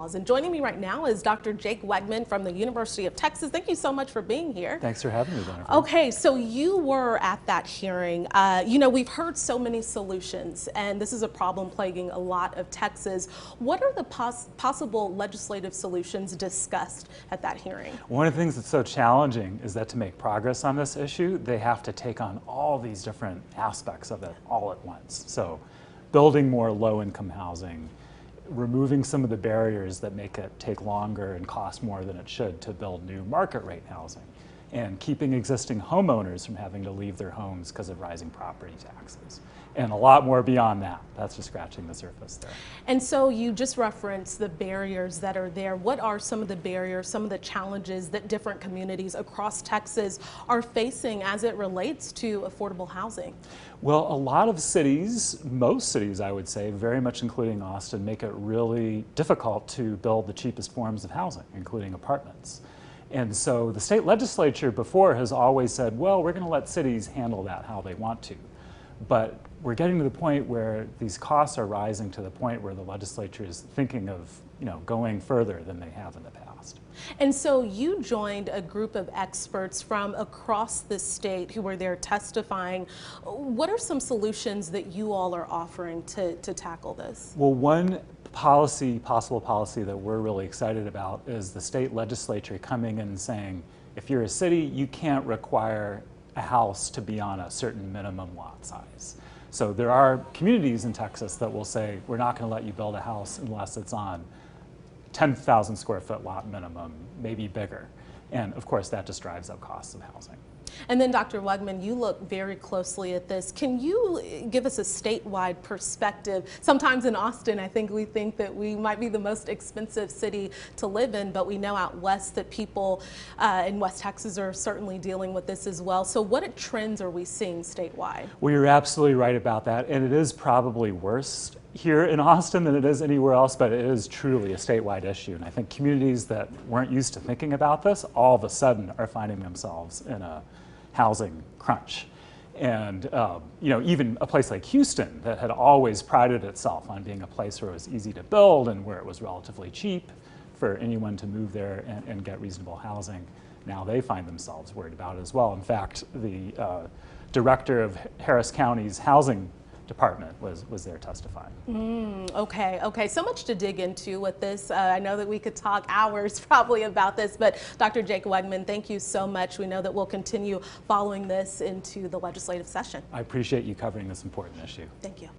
And joining me right now is Dr. Jake Wegmann from the University of Texas. Thank you so much for being here. Thanks for having me, Jennifer. Okay, so you were at that hearing. We've heard so many solutions, and this is a problem plaguing a lot of Texas. What are the possible legislative solutions discussed at that hearing? One of the things that's so challenging is that to make progress on this issue, they have to take on all these different aspects of it all at once. So building more low-income housing, removing some of the barriers that make it take longer and cost more than it should to build new market rate housing, and keeping existing homeowners from having to leave their homes because of rising property taxes. And a lot more beyond that. That's just scratching the surface there. And so you just referenced the barriers that are there. What are some of the barriers, some of the challenges that different communities across Texas are facing as it relates to affordable housing? Well, a lot of cities, most cities I would say, very much including Austin, make it really difficult to build the cheapest forms of housing, including apartments. And so the state legislature before has always said, well, we're going to let cities handle that how they want to. But we're getting to the point where these costs are rising to the point where the legislature is thinking of, going further than they have in the past. And so you joined a group of experts from across the state who were there testifying. What are some solutions that you all are offering to tackle this? Well, one possible policy that we're really excited about is the state legislature coming in and saying, if you're a city, you can't require a house to be on a certain minimum lot size. So there are communities in Texas that will say, we're not going to let you build a house unless it's on 10,000 square foot lot minimum, maybe bigger. And of course, that just drives up costs of housing. And then Dr. Wegmann, you look very closely at this. Can you give us a statewide perspective? Sometimes in Austin, I think we think that we might be the most expensive city to live in, but we know out west that people in West Texas are certainly dealing with this as well. So what trends are we seeing statewide? Well, you're absolutely right about that. And it is probably worse here in Austin than it is anywhere else, but it is truly a statewide issue. And I think communities that weren't used to thinking about this all of a sudden are finding themselves in a housing crunch. And even a place like Houston that had always prided itself on being a place where it was easy to build and where it was relatively cheap for anyone to move there and get reasonable housing, now they find themselves worried about it as well. In fact, the director of Harris County's housing department was there testifying. Okay, so much to dig into with this. I know that we could talk hours probably about this, but Dr. Jake Wegmann, thank you so much. We know that we'll continue following this into the legislative session. I appreciate you covering this important issue. Thank you.